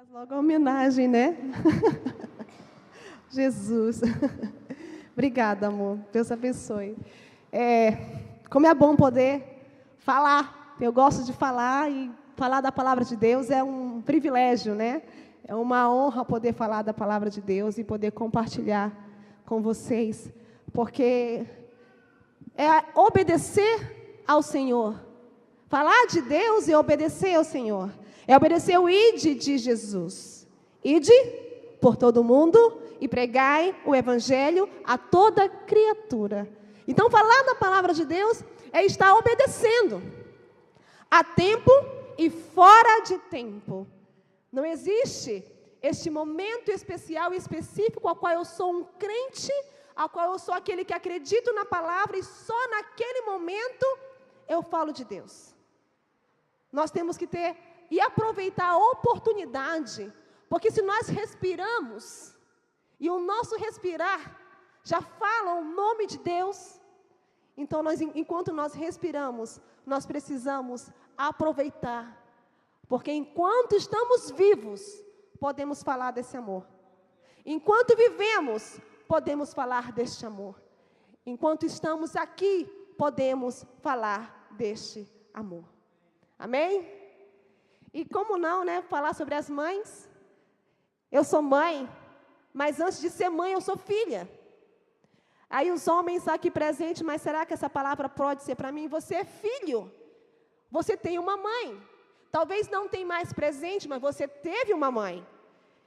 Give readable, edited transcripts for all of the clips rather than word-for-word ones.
Faz logo a homenagem, né? Jesus. Obrigada, amor. Deus abençoe. Como é bom poder falar. Eu gosto de falar e falar da palavra de Deus é um privilégio, né? É uma honra poder falar da palavra de Deus e poder compartilhar com vocês, porque é obedecer ao Senhor. Falar de Deus e obedecer ao Senhor. É obedecer o ide de Jesus. Ide por todo mundo e pregai o evangelho a toda criatura. Então, falar da palavra de Deus é estar obedecendo. A tempo e fora de tempo. Não existe este momento especial e específico ao qual eu sou um crente, ao qual eu sou aquele que acredito na palavra e só naquele momento eu falo de Deus. Nós temos que ter e aproveitar a oportunidade, porque se nós respiramos, e o nosso respirar já fala o nome de Deus, então enquanto nós respiramos, nós precisamos aproveitar, porque enquanto estamos vivos, podemos falar desse amor. Enquanto vivemos, podemos falar deste amor. Enquanto estamos aqui, podemos falar deste amor. Amém? E como não, né, falar sobre as mães. Eu sou mãe, mas antes de ser mãe, eu sou filha. Aí os homens aqui presentes, mas será que essa palavra pode ser para mim? Você é filho. Você tem uma mãe. Talvez não tenha mais presente, mas você teve uma mãe.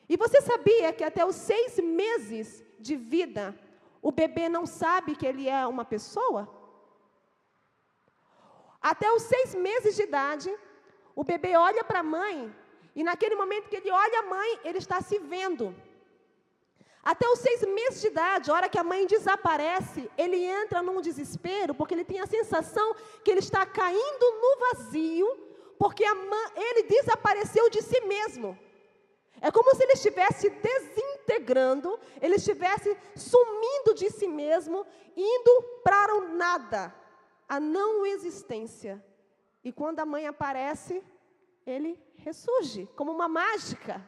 E você sabia que até os 6 meses de vida, o bebê não sabe que ele é uma pessoa? Até os 6 meses de idade, o bebê olha para a mãe, e naquele momento que ele olha a mãe, ele está se vendo. Até os 6 meses de idade, a hora que a mãe desaparece, ele entra num desespero, porque ele tem a sensação que ele está caindo no vazio, porque ele desapareceu de si mesmo. É como se ele estivesse desintegrando, ele estivesse sumindo de si mesmo, indo para o nada, a não existência. E quando a mãe aparece, ele ressurge, como uma mágica.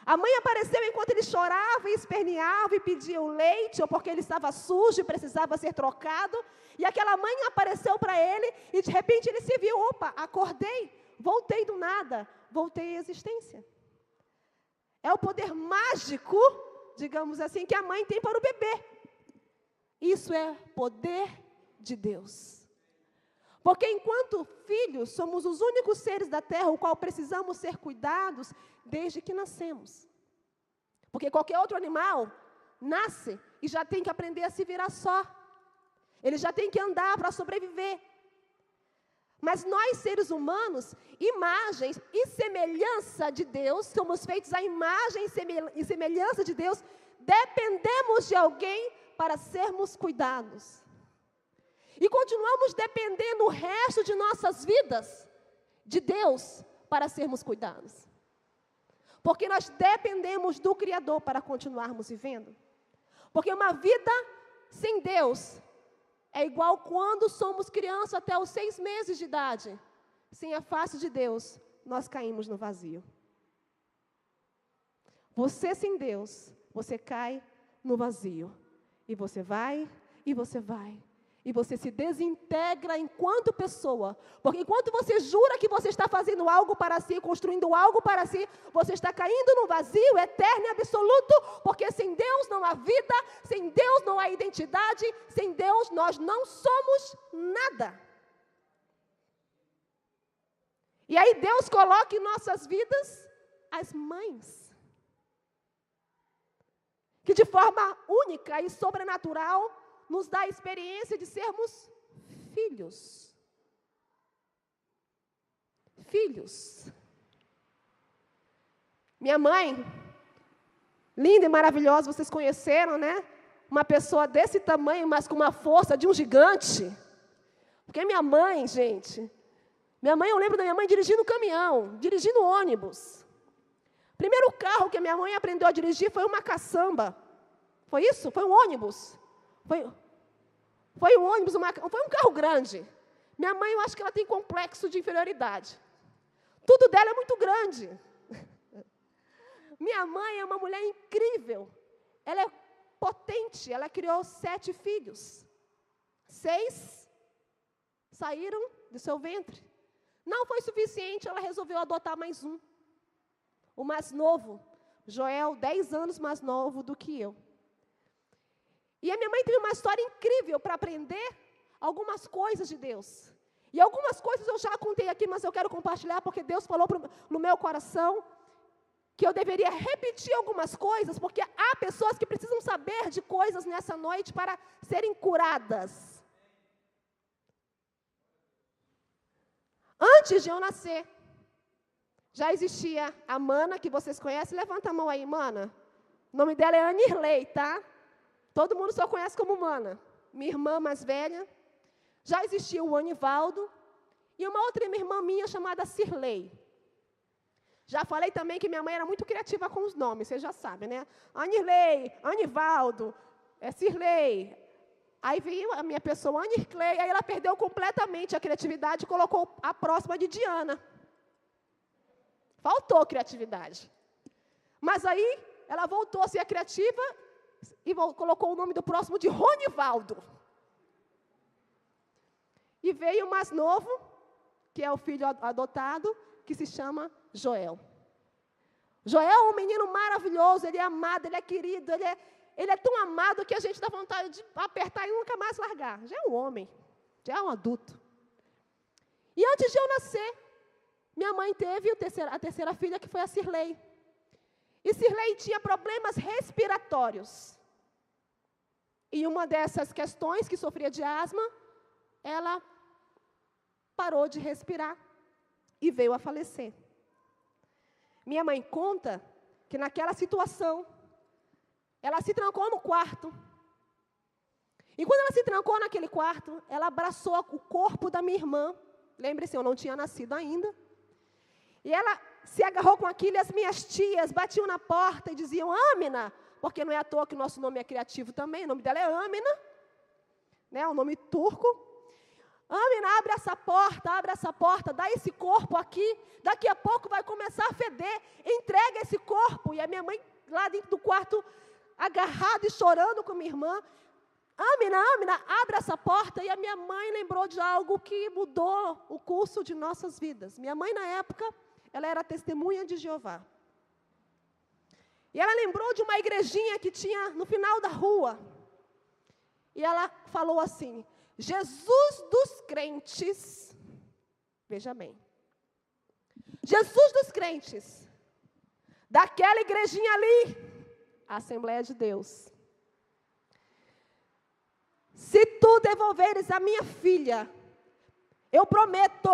A mãe apareceu enquanto ele chorava e esperneava e pedia o leite, ou porque ele estava sujo e precisava ser trocado. E aquela mãe apareceu para ele e de repente ele se viu, opa, acordei, voltei do nada, voltei à existência. É o poder mágico, digamos assim, que a mãe tem para o bebê. Isso é poder de Deus. Porque enquanto filhos, somos os únicos seres da terra, o qual precisamos ser cuidados desde que nascemos. Porque qualquer outro animal nasce e já tem que aprender a se virar só. Ele já tem que andar para sobreviver. Mas nós, seres humanos, imagens e semelhança de Deus, somos feitos à imagem e semelhança de Deus, dependemos de alguém para sermos cuidados. E continuamos dependendo o resto de nossas vidas de Deus para sermos cuidados. Porque nós dependemos do Criador para continuarmos vivendo. Porque uma vida sem Deus é igual quando somos crianças até os 6 meses de idade. Sem a face de Deus, nós caímos no vazio. Você sem Deus, você cai no vazio. E você vai, e você vai. E você se desintegra enquanto pessoa. Porque enquanto você jura que você está fazendo algo para si, construindo algo para si, você está caindo no vazio eterno e absoluto, porque sem Deus não há vida, sem Deus não há identidade, sem Deus nós não somos nada. E aí Deus coloca em nossas vidas as mães, que de forma única e sobrenatural nos dá a experiência de sermos filhos. Filhos. Minha mãe, linda e maravilhosa, vocês conheceram, né? Uma pessoa desse tamanho, mas com uma força de um gigante. Porque minha mãe, gente, eu lembro da minha mãe dirigindo caminhão, dirigindo ônibus. Primeiro carro que a minha mãe aprendeu a dirigir foi uma caçamba. Foi isso? Foi um ônibus. Foi um ônibus, foi um carro grande. Minha mãe, eu acho que ela tem complexo de inferioridade. Tudo dela é muito grande. minha mãe é uma mulher incrível. Ela é potente, ela criou 7 filhos. 6 saíram do seu ventre. Não foi suficiente, ela resolveu adotar mais um. O mais novo, Joel, 10 anos mais novo do que eu. E a minha mãe teve uma história incrível para aprender algumas coisas de Deus. E algumas coisas eu já contei aqui, mas eu quero compartilhar porque Deus falou no meu coração que eu deveria repetir algumas coisas, porque há pessoas que precisam saber de coisas nessa noite para serem curadas. Antes de eu nascer, já existia a Mana, que vocês conhecem. Levanta a mão aí, Mana. O nome dela é Anirley, tá? Todo mundo só conhece como Mana. Minha irmã mais velha. Já existia o Anivaldo. E uma outra irmã minha chamada Cirlei. Já falei também que minha mãe era muito criativa com os nomes, vocês já sabem, né? Anirlei, Anivaldo, Cirlei. Aí veio a minha pessoa, Anirclei, aí ela perdeu completamente a criatividade e colocou a próxima de Diana. Faltou criatividade. Mas aí ela voltou a ser criativa e colocou o nome do próximo de Ronivaldo. E veio o mais novo, que é o filho adotado, que se chama Joel. Joel é um menino maravilhoso, ele é amado, ele é querido, ele é tão amado que a gente dá vontade de apertar e nunca mais largar. Já é um homem, já é um adulto. E antes de eu nascer, minha mãe teve a terceira filha, que foi a Cirlei. E Cirlei tinha problemas respiratórios. E uma dessas questões, que sofria de asma, ela parou de respirar e veio a falecer. Minha mãe conta que naquela situação, ela se trancou no quarto. E quando ela se trancou naquele quarto, ela abraçou o corpo da minha irmã. Lembre-se, eu não tinha nascido ainda. E ela se agarrou com aquilo, e as minhas tias batiam na porta e diziam, Âmina, porque não é à toa que o nosso nome é criativo também, o nome dela é Âmina, né, um nome turco. Âmina, abre essa porta, dá esse corpo aqui, daqui a pouco vai começar a feder, entrega esse corpo. E a minha mãe lá dentro do quarto, agarrada e chorando com minha irmã, Âmina, abre essa porta. E a minha mãe lembrou de algo que mudou o curso de nossas vidas. Minha mãe, na época, ela era testemunha de Jeová. E ela lembrou de uma igrejinha que tinha no final da rua. E ela falou assim, Jesus dos crentes, veja bem, Jesus dos crentes, daquela igrejinha ali, a Assembleia de Deus, se tu devolveres a minha filha, eu prometo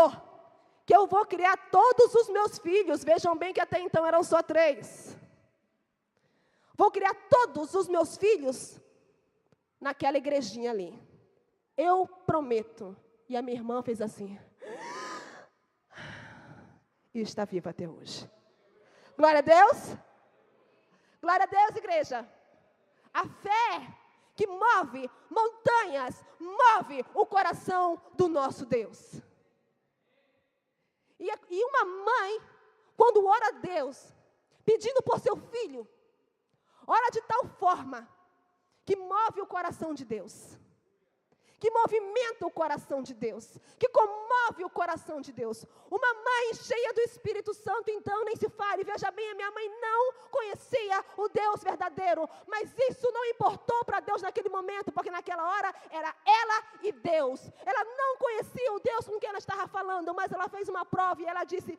que eu vou criar todos os meus filhos. Vejam bem que até então eram só 3. Vou criar todos os meus filhos naquela igrejinha ali. Eu prometo. E a minha irmã fez assim. E está viva até hoje. Glória a Deus. Glória a Deus, igreja. A fé que move montanhas, move o coração do nosso Deus. E uma mãe, quando ora a Deus, pedindo por seu filho, ora de tal forma que move o coração de Deus, que movimenta o coração de Deus, que comove o coração de Deus. Uma mãe cheia do Espírito Santo, então, nem se fale. Veja bem, a minha mãe não conhecia o Deus verdadeiro, mas isso não importou para Deus naquele momento, porque naquela hora era ela e Deus. Ela não conhecia o Deus com quem ela estava falando, mas ela fez uma prova e ela disse,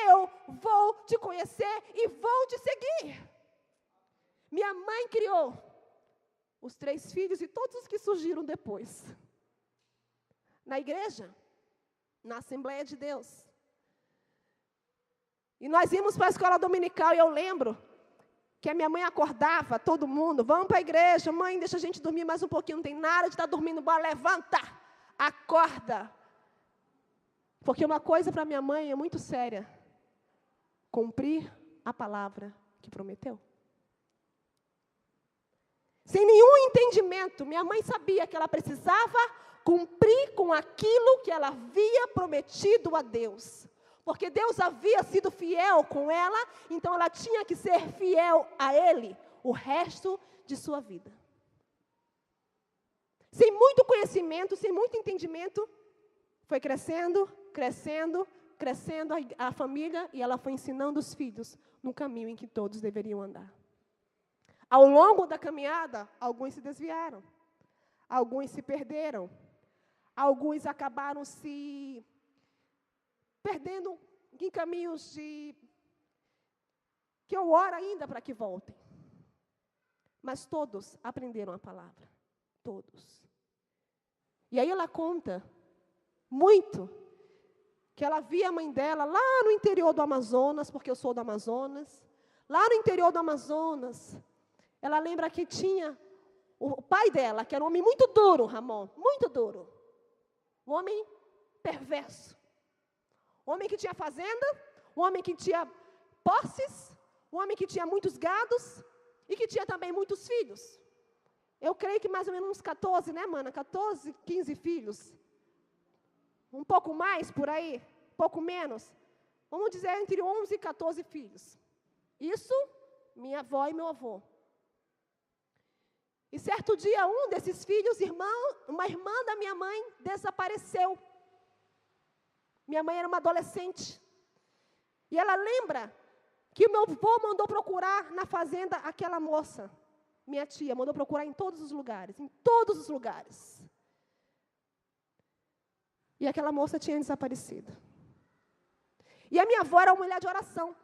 eu vou te conhecer e vou te seguir. Minha mãe criou os 3 filhos e todos os que surgiram depois. Na igreja, na Assembleia de Deus. E nós íamos para a escola dominical e eu lembro que a minha mãe acordava todo mundo, vamos para a igreja, mãe, deixa a gente dormir mais um pouquinho, não tem nada de estar dormindo, bora, levanta, acorda. Porque uma coisa para minha mãe é muito séria, cumprir a palavra que prometeu. Sem nenhum entendimento, minha mãe sabia que ela precisava cumprir com aquilo que ela havia prometido a Deus. Porque Deus havia sido fiel com ela, então ela tinha que ser fiel a Ele o resto de sua vida. Sem muito conhecimento, sem muito entendimento, foi crescendo, crescendo, crescendo a família, e ela foi ensinando os filhos no caminho em que todos deveriam andar. Ao longo da caminhada, alguns se desviaram, alguns se perderam, alguns acabaram se perdendo em caminhos que eu oro ainda para que voltem. Mas todos aprenderam a palavra, todos. E aí ela conta muito que ela via a mãe dela lá no interior do Amazonas, porque eu sou do Amazonas, lá no interior do Amazonas, ela lembra que tinha o pai dela, que era um homem muito duro, Ramon, muito duro. Um homem perverso. Um homem que tinha fazenda, um homem que tinha posses, um homem que tinha muitos gados e que tinha também muitos filhos. Eu creio que mais ou menos uns 14, né, mana? 14, 15 filhos. Um pouco mais por aí, pouco menos. Vamos dizer entre 11 e 14 filhos. Isso, minha avó e meu avô. E certo dia, um desses filhos, uma irmã da minha mãe, desapareceu. Minha mãe era uma adolescente. E ela lembra que o meu avô mandou procurar na fazenda aquela moça. Minha tia mandou procurar em todos os lugares, em todos os lugares. E aquela moça tinha desaparecido. E a minha avó era uma mulher de oração.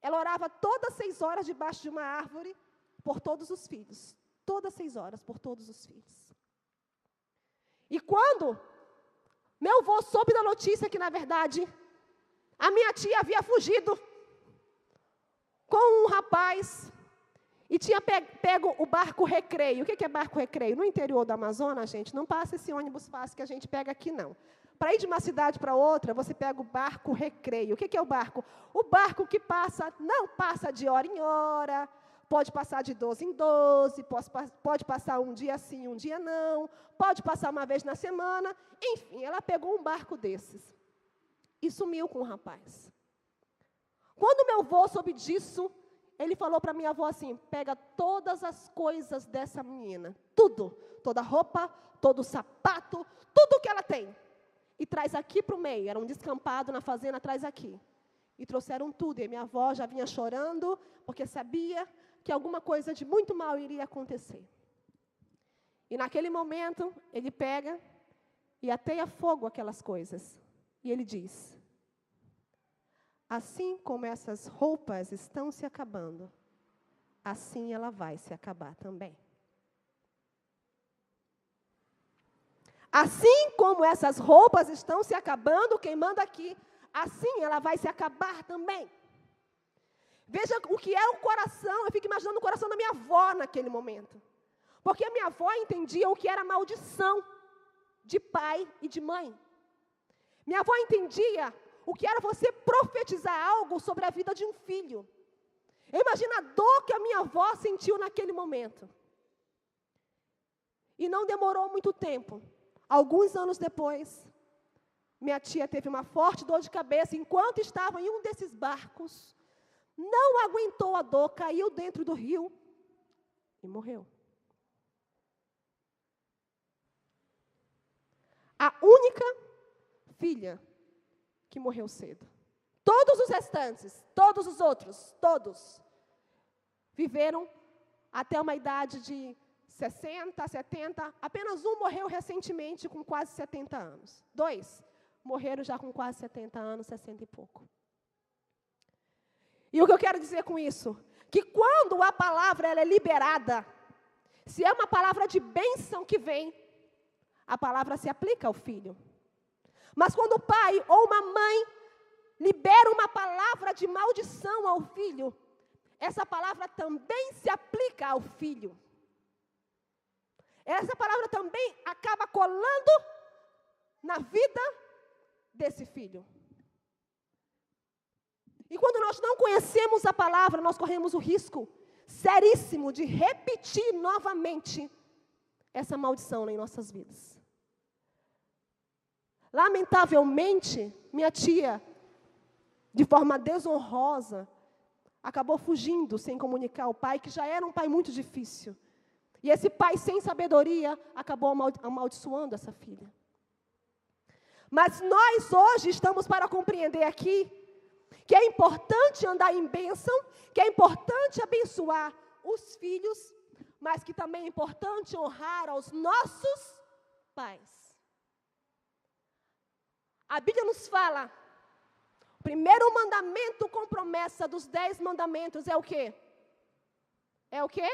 Ela orava todas 6 horas debaixo de uma árvore por todos os filhos. Todas 6 horas por todos os filhos. E quando meu avô soube da notícia que, na verdade, a minha tia havia fugido com um rapaz e tinha pego o barco Recreio. O que é barco Recreio? No interior do Amazonas, gente, não passa esse ônibus fácil que a gente pega aqui, não. Para ir de uma cidade para outra, você pega o barco Recreio. O que é o barco? O barco que não passa de hora em hora, pode passar de 12 em 12, pode passar um dia sim, um dia não, pode passar uma vez na semana. Enfim, ela pegou um barco desses e sumiu com o rapaz. Quando meu avô soube disso, ele falou para minha avó assim: pega todas as coisas dessa menina, tudo, toda a roupa, todo o sapato, tudo que ela tem, e traz aqui para o meio. Era um descampado na fazenda, traz aqui. E trouxeram tudo, e minha avó já vinha chorando, porque sabia que alguma coisa de muito mal iria acontecer. E naquele momento, ele pega e ateia fogo aquelas coisas. E ele diz: assim como essas roupas estão se acabando, assim ela vai se acabar também. Assim como essas roupas estão se acabando, queimando aqui, assim ela vai se acabar também. Veja o que é o coração, eu fico imaginando o coração da minha avó naquele momento. Porque a minha avó entendia o que era maldição de pai e de mãe. Minha avó entendia o que era você profetizar algo sobre a vida de um filho. Eu imagino a dor que a minha avó sentiu naquele momento. E não demorou muito tempo. Alguns anos depois, minha tia teve uma forte dor de cabeça enquanto estava em um desses barcos. Não aguentou a dor, caiu dentro do rio e morreu. A única filha que morreu cedo. Todos os restantes, todos os outros, todos, viveram até uma idade de 60, 70. Apenas um morreu recentemente com quase 70 anos. 2 morreram já com quase 70 anos, 60 e pouco. E o que eu quero dizer com isso? Que quando a palavra ela é liberada, se é uma palavra de bênção que vem, a palavra se aplica ao filho. Mas quando o pai ou uma mãe libera uma palavra de maldição ao filho, essa palavra também se aplica ao filho. Essa palavra também acaba colando na vida desse filho. E quando nós não conhecemos a palavra, nós corremos o risco seríssimo de repetir novamente essa maldição em nossas vidas. Lamentavelmente, minha tia de forma desonrosa, acabou fugindo sem comunicar ao pai, que já era um pai muito difícil. E esse pai, sem sabedoria, acabou amaldiçoando essa filha. Mas nós hoje estamos para compreender aqui que é importante andar em bênção, que é importante abençoar os filhos, mas que também é importante honrar aos nossos pais. A Bíblia nos fala, o primeiro mandamento com promessa dos 10 mandamentos é o quê? É o quê?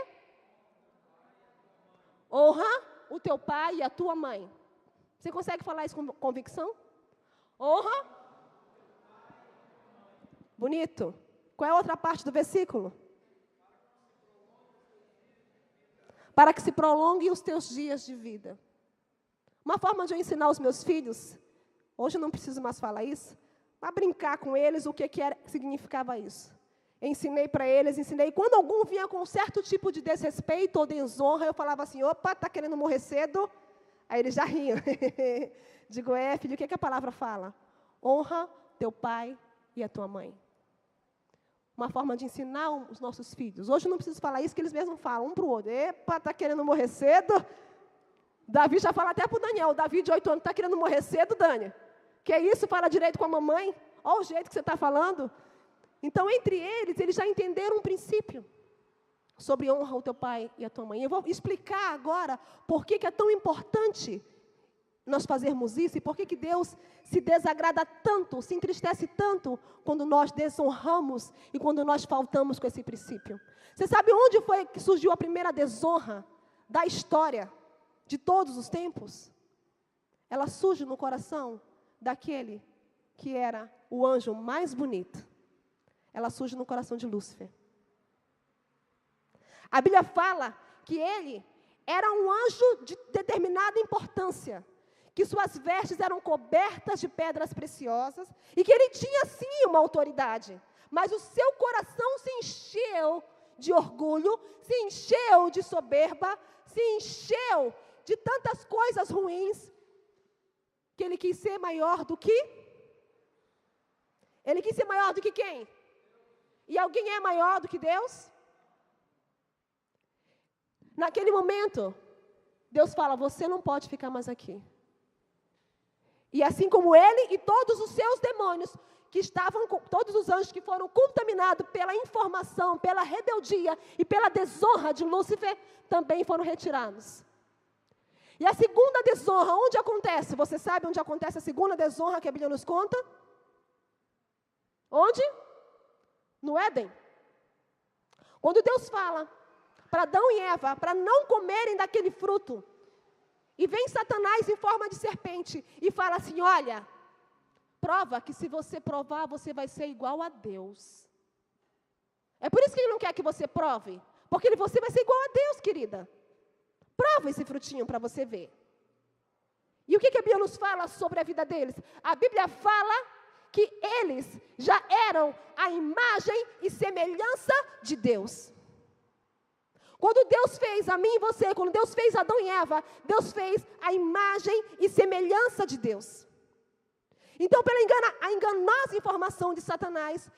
Honra o teu pai e a tua mãe. Você consegue falar isso com convicção? Honra. Bonito. Qual é a outra parte do versículo? Para que se prolonguem os teus dias de vida. Uma forma de eu ensinar os meus filhos, hoje eu não preciso mais falar isso, para brincar com eles o que significava isso. Ensinei para eles, Quando algum vinha com um certo tipo de desrespeito ou desonra, eu falava assim, opa, está querendo morrer cedo? Aí eles já riam. Digo, filho, o que a palavra fala? Honra teu pai e a tua mãe. Uma forma de ensinar os nossos filhos. Hoje eu não preciso falar isso, que eles mesmos falam um para o outro. Epa, está querendo morrer cedo? Davi já fala até para o Daniel. Davi, de 8 anos, está querendo morrer cedo, Dani? Que é isso? Fala direito com a mamãe? Olha o jeito que você está falando. Então, entre eles já entenderam um princípio sobre honra ao teu pai e a tua mãe. Eu vou explicar agora por que é tão importante nós fazermos isso e por que Deus se desagrada tanto, se entristece tanto quando nós desonramos e quando nós faltamos com esse princípio. Você sabe onde foi que surgiu a primeira desonra da história de todos os tempos? Ela surge no coração daquele que era o anjo mais bonito. Ela surge no coração de Lúcifer. A Bíblia fala que ele era um anjo de determinada importância, que suas vestes eram cobertas de pedras preciosas e que ele tinha sim uma autoridade, mas o seu coração se encheu de orgulho, se encheu de soberba, se encheu de tantas coisas ruins, que ele quis ser maior do que? Ele quis ser maior do que quem? E alguém é maior do que Deus? Naquele momento, Deus fala, você não pode ficar mais aqui. E assim como ele e todos os seus demônios, todos os anjos que foram contaminados pela informação, pela rebeldia e pela desonra de Lúcifer, também foram retirados. E a segunda desonra, onde acontece? Você sabe onde acontece a segunda desonra que a Bíblia nos conta? Onde? No Éden. Quando Deus fala para Adão e Eva, para não comerem daquele fruto, e vem Satanás em forma de serpente e fala assim, olha, prova que se você provar, você vai ser igual a Deus. É por isso que ele não quer que você prove, porque você vai ser igual a Deus, querida. Prova esse frutinho para você ver. E o que a Bíblia nos fala sobre a vida deles? A Bíblia fala que eles já eram a imagem e semelhança de Deus. Quando Deus fez a mim e você, quando Deus fez Adão e Eva, Deus fez a imagem e semelhança de Deus. Então, pela enganosa informação de Satanás,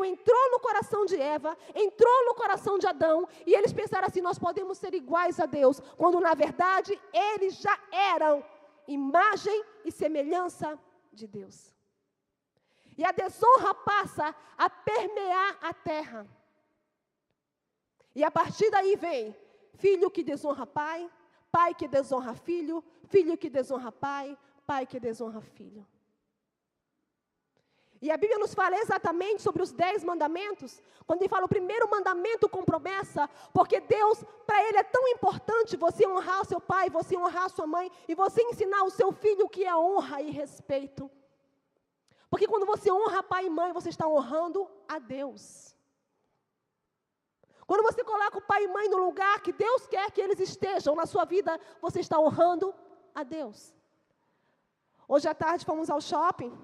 entrou no coração de Eva, entrou no coração de Adão, e eles pensaram assim, nós podemos ser iguais a Deus, quando na verdade eles já eram imagem e semelhança de Deus. E a desonra passa a permear a terra. E a partir daí vem filho que desonra pai, pai que desonra filho, filho que desonra pai, pai que desonra filho. E a Bíblia nos fala exatamente sobre os 10 mandamentos, quando ele fala o primeiro mandamento com promessa, porque Deus, para Ele é tão importante você honrar o seu pai, você honrar a sua mãe, e você ensinar o seu filho o que é honra e respeito. Porque quando você honra pai e mãe, você está honrando a Deus. Quando você coloca o pai e mãe no lugar que Deus quer que eles estejam na sua vida, você está honrando a Deus. Hoje à tarde fomos ao shopping,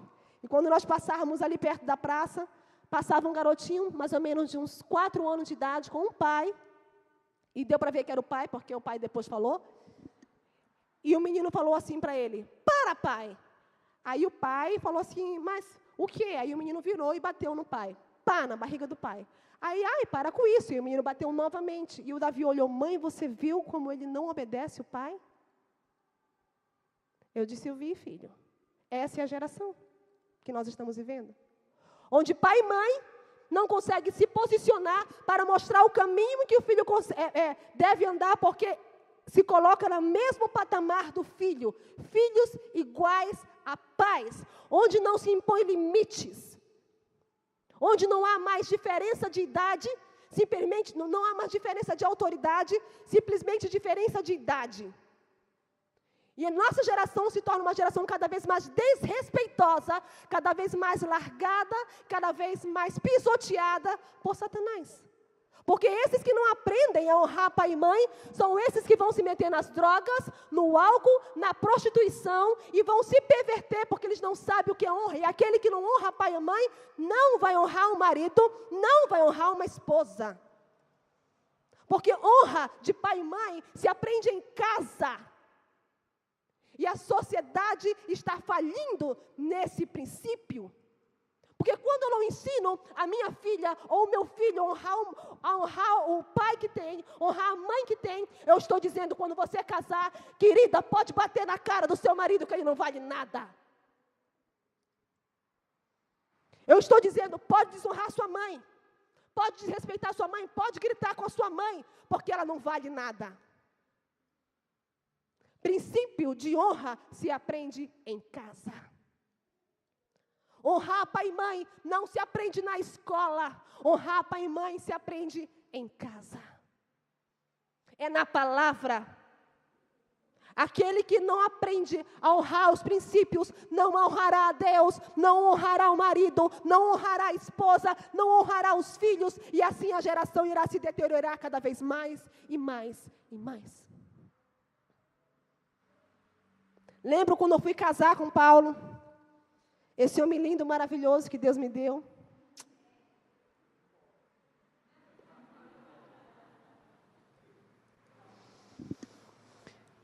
e quando nós passávamos ali perto da praça, passava um garotinho, mais ou menos de uns 4 anos de idade, com um pai, e deu para ver que era o pai, porque o pai depois falou, e o menino falou assim para ele, para pai. Aí o pai falou assim, mas o quê? Aí o menino virou e bateu no pai. Pá, na barriga do pai. Aí, ai, para com isso. E o menino bateu novamente. E o Davi olhou, mãe, você viu como ele não obedece o pai? Eu disse, eu vi, filho. Essa é a geração que nós estamos vivendo. Onde pai e mãe não conseguem se posicionar para mostrar o caminho que o filho deve andar, porque se coloca no mesmo patamar do filho. Filhos iguais a pais. Onde não se impõe limites. Onde não há mais diferença de idade, simplesmente não há mais diferença de autoridade, simplesmente diferença de idade. E a nossa geração se torna uma geração cada vez mais desrespeitosa, cada vez mais largada, cada vez mais pisoteada por Satanás. Porque esses que não aprendem a honrar pai e mãe, são esses que vão se meter nas drogas, no álcool, na prostituição, e vão se perverter porque eles não sabem o que é honra. E aquele que não honra pai e mãe, não vai honrar um marido, não vai honrar uma esposa. Porque honra de pai e mãe se aprende em casa. E a sociedade está falindo nesse princípio. Porque quando eu não ensino a minha filha ou o meu filho a honrar o pai que tem, honrar a mãe que tem, eu estou dizendo, quando você casar, querida, pode bater na cara do seu marido que ele não vale nada. Eu estou dizendo, pode desonrar sua mãe, pode desrespeitar sua mãe, pode gritar com a sua mãe, porque ela não vale nada. Princípio de honra se aprende em casa. Honrar pai e mãe não se aprende na escola. Honrar pai e mãe se aprende em casa. É na palavra. Aquele que não aprende a honrar os princípios, não honrará a Deus, não honrará o marido, não honrará a esposa, não honrará os filhos, e assim a geração irá se deteriorar cada vez mais e mais e mais. Lembro quando eu fui casar com Paulo, esse homem lindo, maravilhoso que Deus me deu.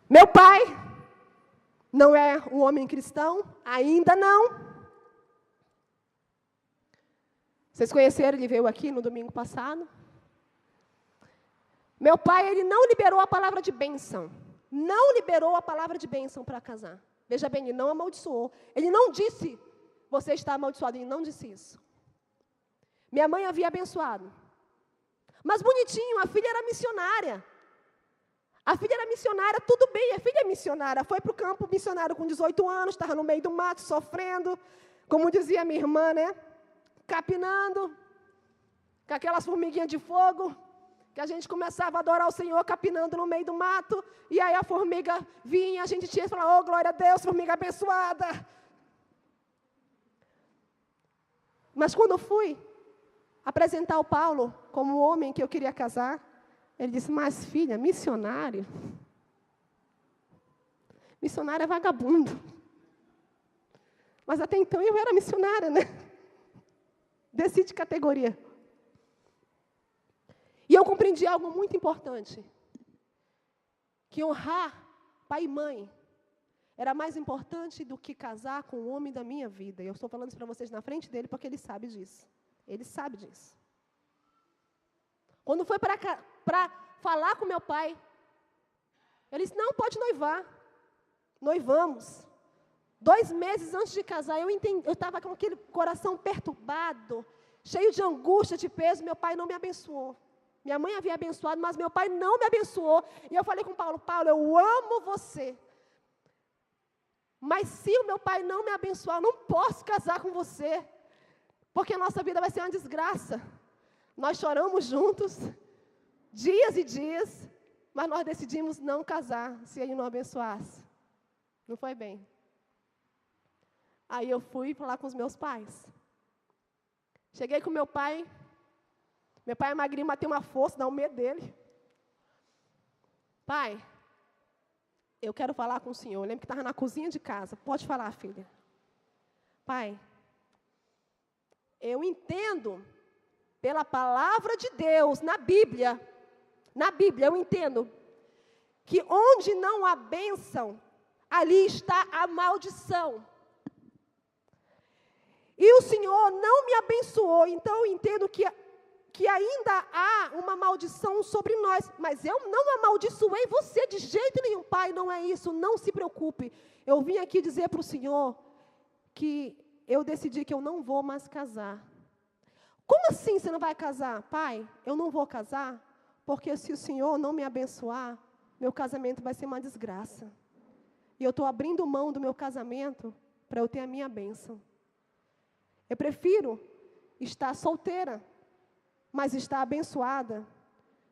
Meu pai não é um homem cristão, ainda não. Vocês conheceram, ele veio aqui no domingo passado. Meu pai, ele não liberou a palavra de bênção. Não liberou a palavra de bênção para casar. Veja bem, ele não amaldiçoou. Ele não disse, você está amaldiçoado. Ele não disse isso. Minha mãe havia abençoado. Mas bonitinho, a filha era missionária. A filha era missionária, tudo bem, a filha é missionária. Foi para o campo missionário com 18 anos, estava no meio do mato, sofrendo. Como dizia minha irmã, né? Capinando, com aquelas formiguinhas de fogo. Que a gente começava a adorar o Senhor capinando no meio do mato, e aí a formiga vinha, a gente tinha que falar, oh, glória a Deus, formiga abençoada. Mas quando eu fui apresentar o Paulo como o homem que eu queria casar, ele disse, mas filha, missionário? Missionário é vagabundo. Mas até então eu era missionária, né? Desci de categoria. E eu compreendi algo muito importante. Que honrar pai e mãe era mais importante do que casar com o homem da minha vida. E eu estou falando isso para vocês na frente dele porque ele sabe disso. Ele sabe disso. Quando foi para falar com meu pai, ele disse, não, pode noivar. Noivamos. 2 meses antes de casar, eu estava com aquele coração perturbado, cheio de angústia, de peso, meu pai não me abençoou. Minha mãe havia abençoado, mas meu pai não me abençoou. E eu falei com Paulo, Paulo, eu amo você. Mas se o meu pai não me abençoar, eu não posso casar com você. Porque a nossa vida vai ser uma desgraça. Nós choramos juntos, dias e dias, mas nós decidimos não casar, se ele não abençoasse. Não foi bem. Aí eu fui falar com os meus pais. Cheguei com meu pai é magrinho, mas tem uma força, dá um medo dele. Pai, eu quero falar com o senhor. Eu lembro que estava na cozinha de casa. Pode falar, filha. Pai, eu entendo, pela palavra de Deus, na Bíblia, eu entendo, que onde não há bênção, ali está a maldição. e o Senhor não me abençoou, então eu entendo que ainda há uma maldição sobre nós, mas eu não amaldiçoei você de jeito nenhum, Pai, não é isso, não se preocupe. Eu vim aqui dizer para o Senhor que eu decidi que eu não vou mais casar. Como assim você não vai casar? Pai, eu não vou casar, porque se o Senhor não me abençoar, meu casamento vai ser uma desgraça. E eu estou abrindo mão do meu casamento para eu ter a minha bênção. Eu prefiro estar solteira, mas estar abençoada,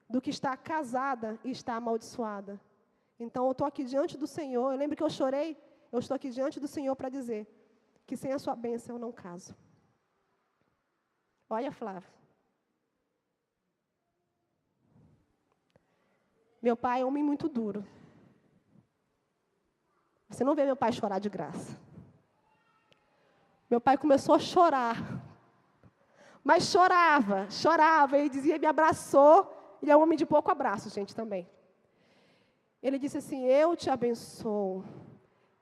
do que estar casada e estar amaldiçoada. Então, eu estou aqui diante do Senhor, eu lembro que eu chorei, eu estou aqui diante do Senhor para dizer que sem a sua bênção eu não caso. Olha, Flávio. Meu pai é um homem muito duro. Você não vê meu pai chorar de graça. Meu pai começou a chorar. Mas chorava. Ele dizia, me abraçou. Ele é um homem de pouco abraço, gente, também. Ele disse assim, eu te abençoo.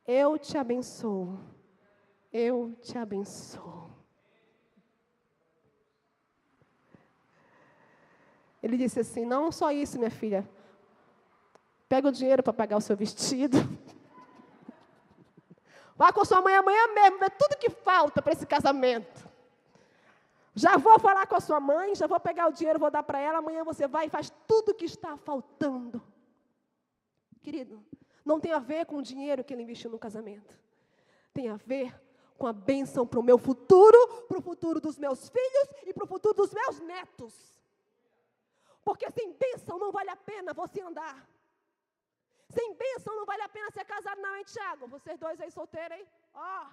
Eu te abençoo. Eu te abençoo. Ele disse assim, não só isso, minha filha. Pega o dinheiro para pagar o seu vestido. Vá com sua mãe amanhã mesmo, vê tudo que falta para esse casamento. Já vou falar com a sua mãe, já vou pegar o dinheiro, vou dar para ela, amanhã você vai e faz tudo o que está faltando. Querido, não tem a ver com o dinheiro que ele investiu no casamento. Tem a ver com a bênção para o meu futuro, para o futuro dos meus filhos e para o futuro dos meus netos. Porque sem bênção não vale a pena você andar. Sem bênção não vale a pena ser casado, não, hein, Tiago? Vocês dois aí solteiros, hein? Ó.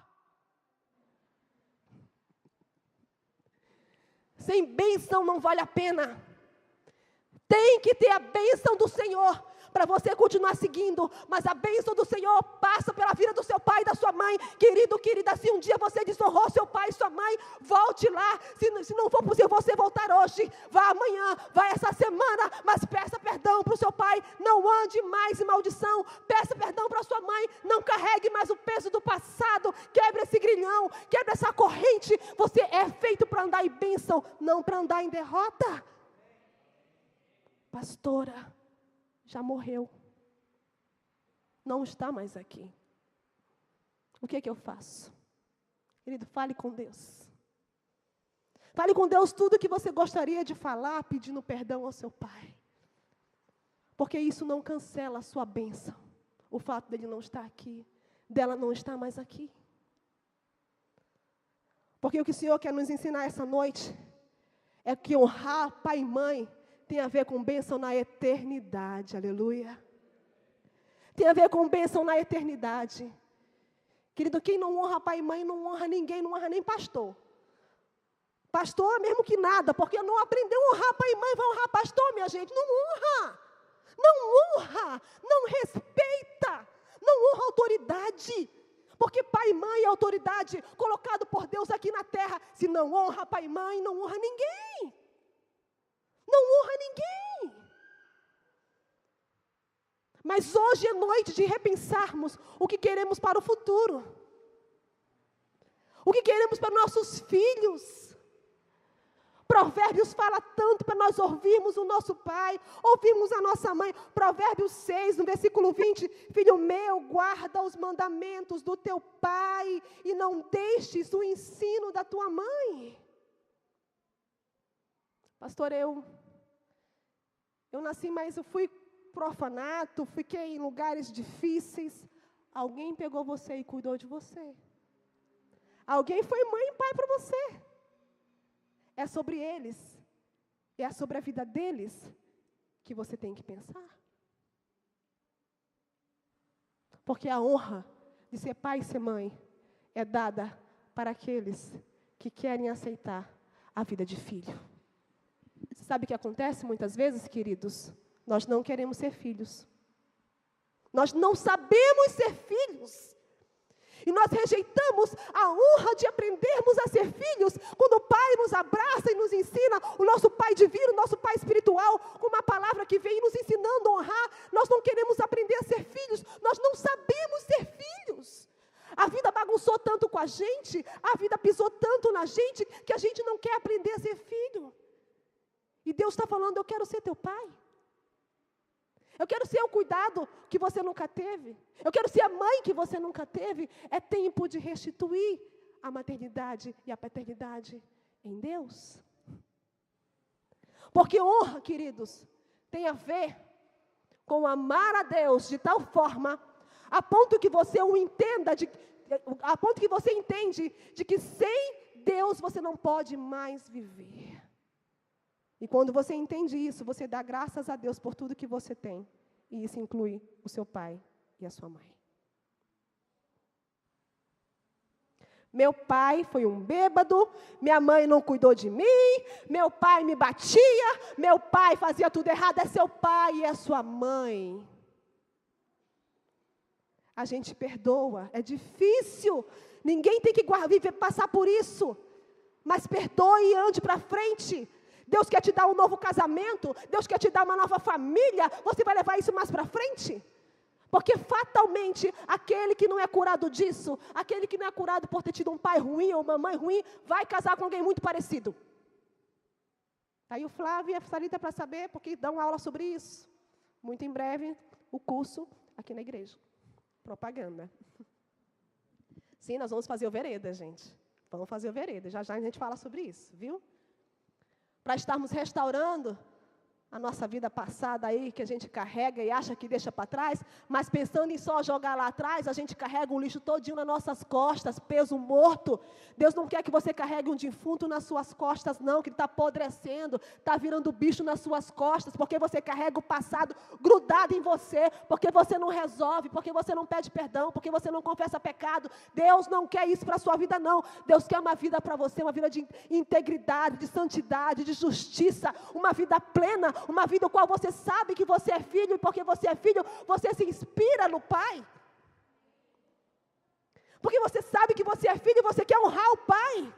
Sem bênção não vale a pena. Tem que ter a bênção do Senhor para você continuar seguindo, mas a bênção do Senhor passa pela vida do seu pai e da sua mãe. Querido, querida, se um dia você desonrou seu pai e sua mãe, volte lá. Se não for possível você voltar hoje, vá amanhã, vá essa semana, mas peça perdão para o seu pai. Não ande mais em maldição. Peça perdão para a sua mãe. Não carregue mais o peso do passado. Quebre esse grilhão, quebre essa corrente. Você é feito para andar em bênção, não para andar em derrota. Pastora, já morreu. Não está mais aqui. O que é que eu faço? Querido, fale com Deus. Fale com Deus tudo que você gostaria de falar, pedindo perdão ao seu pai. Porque isso não cancela a sua bênção. O fato dele não estar aqui, dela não estar mais aqui. Porque o que o Senhor quer nos ensinar essa noite é que honrar pai e mãe tem a ver com bênção na eternidade, aleluia. Tem a ver com bênção na eternidade. Querido, quem não honra pai e mãe, não honra ninguém, não honra nem pastor. Pastor, mesmo que nada, porque não aprendeu a honrar pai e mãe, vai honrar pastor, minha gente. Não honra, não honra, não respeita, não honra autoridade. Porque pai e mãe é autoridade colocado por Deus aqui na terra. Se não honra pai e mãe, não honra ninguém. Não honra ninguém. Mas hoje é noite de repensarmos o que queremos para o futuro. O que queremos para nossos filhos. Provérbios fala tanto para nós ouvirmos o nosso pai, ouvirmos a nossa mãe. Provérbios 6, no versículo 20. Filho meu, guarda os mandamentos do teu pai e não deixes o ensino da tua mãe. Pastor, eu nasci, mas eu fui pro orfanato, fiquei em lugares difíceis. Alguém pegou você e cuidou de você. Alguém foi mãe e pai para você. É sobre eles, é sobre a vida deles que você tem que pensar. Porque a honra de ser pai e ser mãe é dada para aqueles que querem aceitar a vida de filho. Você sabe o que acontece muitas vezes, queridos? Nós não queremos ser filhos. Nós não sabemos ser filhos. E nós rejeitamos a honra de aprendermos a ser filhos quando o Pai nos abraça e nos ensina, o nosso Pai divino, o nosso Pai espiritual, com uma palavra que vem nos ensinando a honrar. Nós não queremos aprender a ser filhos, nós não sabemos ser filhos. A vida bagunçou tanto com a gente, a vida pisou tanto na gente, que a gente não quer aprender a ser filho. E Deus está falando, eu quero ser teu pai. Eu quero ser o cuidado que você nunca teve. Eu quero ser a mãe que você nunca teve. É tempo de restituir a maternidade e a paternidade em Deus. Porque honra, queridos, tem a ver com amar a Deus de tal forma, a ponto que você o entenda, a ponto que você entende de que sem Deus você não pode mais viver. E quando você entende isso, você dá graças a Deus por tudo que você tem. E isso inclui o seu pai e a sua mãe. Meu pai foi um bêbado, minha mãe não cuidou de mim, meu pai me batia, meu pai fazia tudo errado, é seu pai e é sua mãe. A gente perdoa, é difícil, ninguém tem que passar por isso, mas perdoe e ande para frente. Deus quer te dar um novo casamento, Deus quer te dar uma nova família, você vai levar isso mais para frente? Porque fatalmente, aquele que não é curado disso, aquele que não é curado por ter tido um pai ruim ou uma mãe ruim, vai casar com alguém muito parecido. Aí o Flávio e a Sarita para saber, porque dão aula sobre isso. Muito em breve, o curso aqui na igreja. Propaganda. Sim, nós vamos fazer o Vereda, gente. Vamos fazer o Vereda. Já já a gente fala sobre isso, viu? Para estarmos restaurando a nossa vida passada aí, que a gente carrega e acha que deixa para trás, mas pensando em só jogar lá atrás, a gente carrega um lixo todinho nas nossas costas, peso morto. Deus não quer que você carregue um defunto nas suas costas, não, que ele está apodrecendo, está virando bicho nas suas costas, porque você carrega o passado grudado em você, porque você não resolve, porque você não pede perdão, porque você não confessa pecado. Deus não quer isso para a sua vida, não. Deus quer uma vida para você, uma vida de integridade, de santidade, de justiça, uma vida plena, uma vida no qual você sabe que você é filho, e porque você é filho, você se inspira no Pai. Porque você sabe que você é filho e você quer honrar o Pai.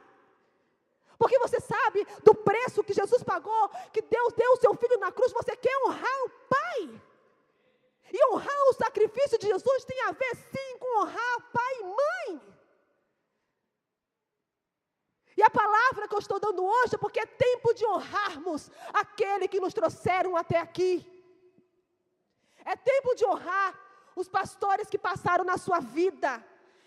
Porque você sabe do preço que Jesus pagou, que Deus deu o seu filho na cruz, você quer honrar o Pai. E honrar o sacrifício de Jesus tem a ver sim com honrar pai e mãe. E a palavra que eu estou dando hoje é porque é tempo de honrarmos aquele que nos trouxeram até aqui. É tempo de honrar os pastores que passaram na sua vida.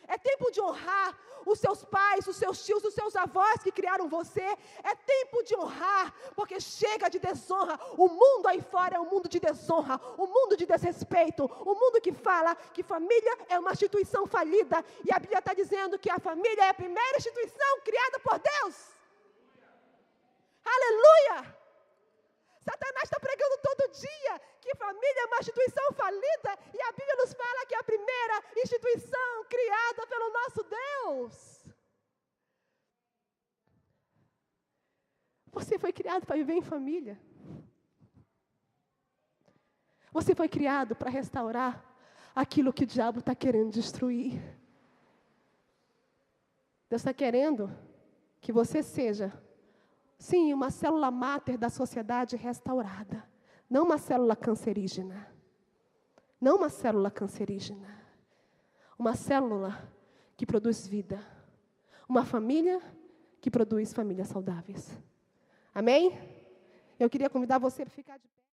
É tempo de honrar os seus pais, os seus tios, os seus avós que criaram você. É tempo de honrar, porque chega de desonra. O mundo aí fora é um mundo de desonra, um mundo de desrespeito, um mundo que fala que família é uma instituição falida. E a Bíblia está dizendo que a família é a primeira instituição criada por Deus. Aleluia! Satanás está pregando todo dia que família é uma instituição falida, e a Bíblia nos fala que é a primeira instituição criada pelo nosso Deus. Você foi criado para viver em família. Você foi criado para restaurar aquilo que o diabo está querendo destruir. Deus está querendo que você seja, sim, uma célula máter da sociedade restaurada. Não uma célula cancerígena. Não uma célula cancerígena. Uma célula que produz vida. Uma família que produz famílias saudáveis. Amém? Eu queria convidar você para ficar de